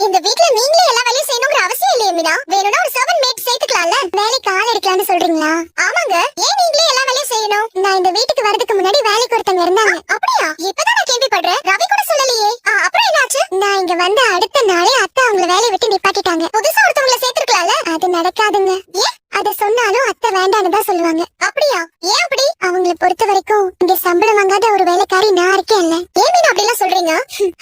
இந்த வீட்ல நீங்களே எல்லா வேலையும் செய்யணும்ங்கற அவசியம் இல்லையே மீனா. வேணும்னா ஒரு சர்வன்ட் மேட் சேர்த்துக்கலாம்ல. வேலைக்கு ஆள் எடுக்கலாம்னு சொல்றீங்களா? ஆமாங்க. ஏன் நீங்களே எல்லா வேலையும் செய்யணும்? நான் இந்த வீட்டுக்கு வரதுக்கு முன்னாடி வேலைக்கு ஒருத்தங்க இருந்தாங்க. அப்படியா? இப்பதான் நான் கேள்விப்படுறேன். ரவி கூட சொல்லலையே. அப்புறம் என்னாச்சு? நான் இங்க வந்த அடுத்த நாளே அத்தை அவங்கள வேலைய விட்டு நிப்பாட்டிட்டாங்க. புதுசா ஒருத்தவங்கள சேர்த்துக்கலாம்ல. அது நடக்காதுங்க. ஏன்? அத சொன்னாலும் அத்தை வேண்டான்னு தான் சொல்லுவாங்க. அப்படியா? ஏன் அப்படி? அவங்கள பொறுத்த வரைக்கும் இங்க சம்பளம் வாங்காத ஒரு வேலைக்காரி நான் இருக்கேன்ல. ஏன் மீனா அப்படி எல்லாம் சொல்றீங்க?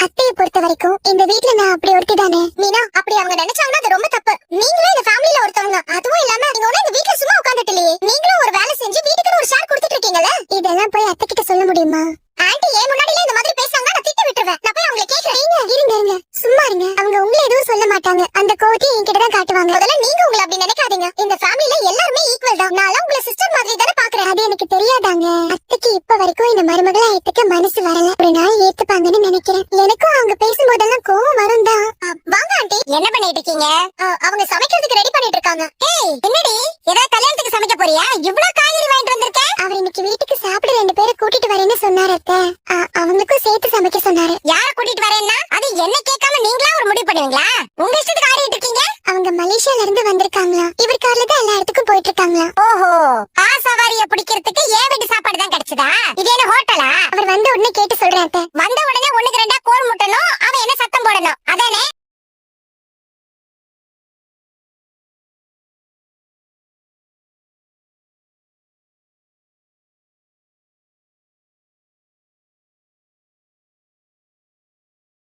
அத்தைய பொறுத்த வரைக்கும் இந்த வீட்ல நான் அப்படி ஒருத்தி தானே. மீனா அப்படி அவங்க நினைச்சாங்கன்னா அது ரொம்ப தப்பு. நீங்களும் இந்த ஃபேமிலில ஒருத்தவங்க. அதுவும் இல்லாம நீங்க ஒண்ணு இந்த வீட்ல சும்மா உட்கார்ந்துட்டு இல்லையே. நீங்களும் ஒரு வேலை செஞ்சு வீட்டுக்கு ஒரு ஷேர் கொடுத்துட்டு இருக்கீங்கல்ல. இதெல்லாம் போய் அத்தை கிட்ட சொல்ல முடியுமா? ஆண்டி ஏன் முன்னாடில இந்த மாதிரி பேசாங்க நான் திட்டி விட்டுருவேன். நான் போய் அவங்களை கேக்குறேன். இருங்க சும்மா இருங்க. அவங்க உங்களை எதுவும் சொல்ல மாட்டாங்க. அந்த கோட்டி என்கிட்ட தான் காட்டுவாங்க. முதல்ல நீங்க உங்களை அப்படி நினைக்காதீங்க. இந்த ஃபேமிலில எல்லாருமே ஈக்குவல் தான். நான் உங்களை சிஸ்டர் மாதிரி தானே பாக்குறேன். அது எனக்கு தெரியாதாங்க. அத்தைக்கு இப்ப வரைக்கும் இந்த மருமகளா ஏத்துக்க மனசு வரல. ஒரு நாள் ஏத்துப்பாங்கன்னு நினைக்கிறேன். எனக்கும் அவங்க பேசும்போதெல்லாம் கோவம் வரும் தான். வாங்க ஆண்டி. என்ன பண்ணிட்டு இருக்கீங்க? அவங்க சமைக்கிறதுக்கு ரெடி பண்ணிட்டு இருக்காங்க. ஏய் என்னடி ஏதோ கல்யாணத்துக்கு சமைக்க போறியா? இவ்ளோ காய்கறி வாங்கிட்டு வந்திருக்க? அவர் இன்னைக்கு வீட்டுக்கு சாப்பிட 2 பேரை கூட்டிட்டு வரேன்னு சொன்னாரு. அவங்களுக்கும் சேர்த்து சமைக்க சொன்னாரு. யார கூட்டிட்டு வரேன்னா அது என்ன கேட்காம நீங்களா ஒரு முடிவு பண்ணுவீங்களா? உங்க இஷ்டத்துக்கு ஆடிட்டு இருக்கீங்க. அவங்க மலேசியால இருந்து வந்திருக்காங்களா. இவர் கார்ல தான் எல்லா இடத்துக்கும் போயிட்டு இருக்காங்களா. ஓஹோ சவாரிய பிடிக்கிறதுக்கு ஏன் வீட்டு சாப்பாடு தான் கிடைச்சதா? இது என்ன ஹோட்டலா? அவர் வந்த உடனே கேட்டு சொல்றேன். வந்த உடனே 1க்கு 2 கோல் முட்டணும். அவன் என்ன சத்தம் போடணும் அதானே?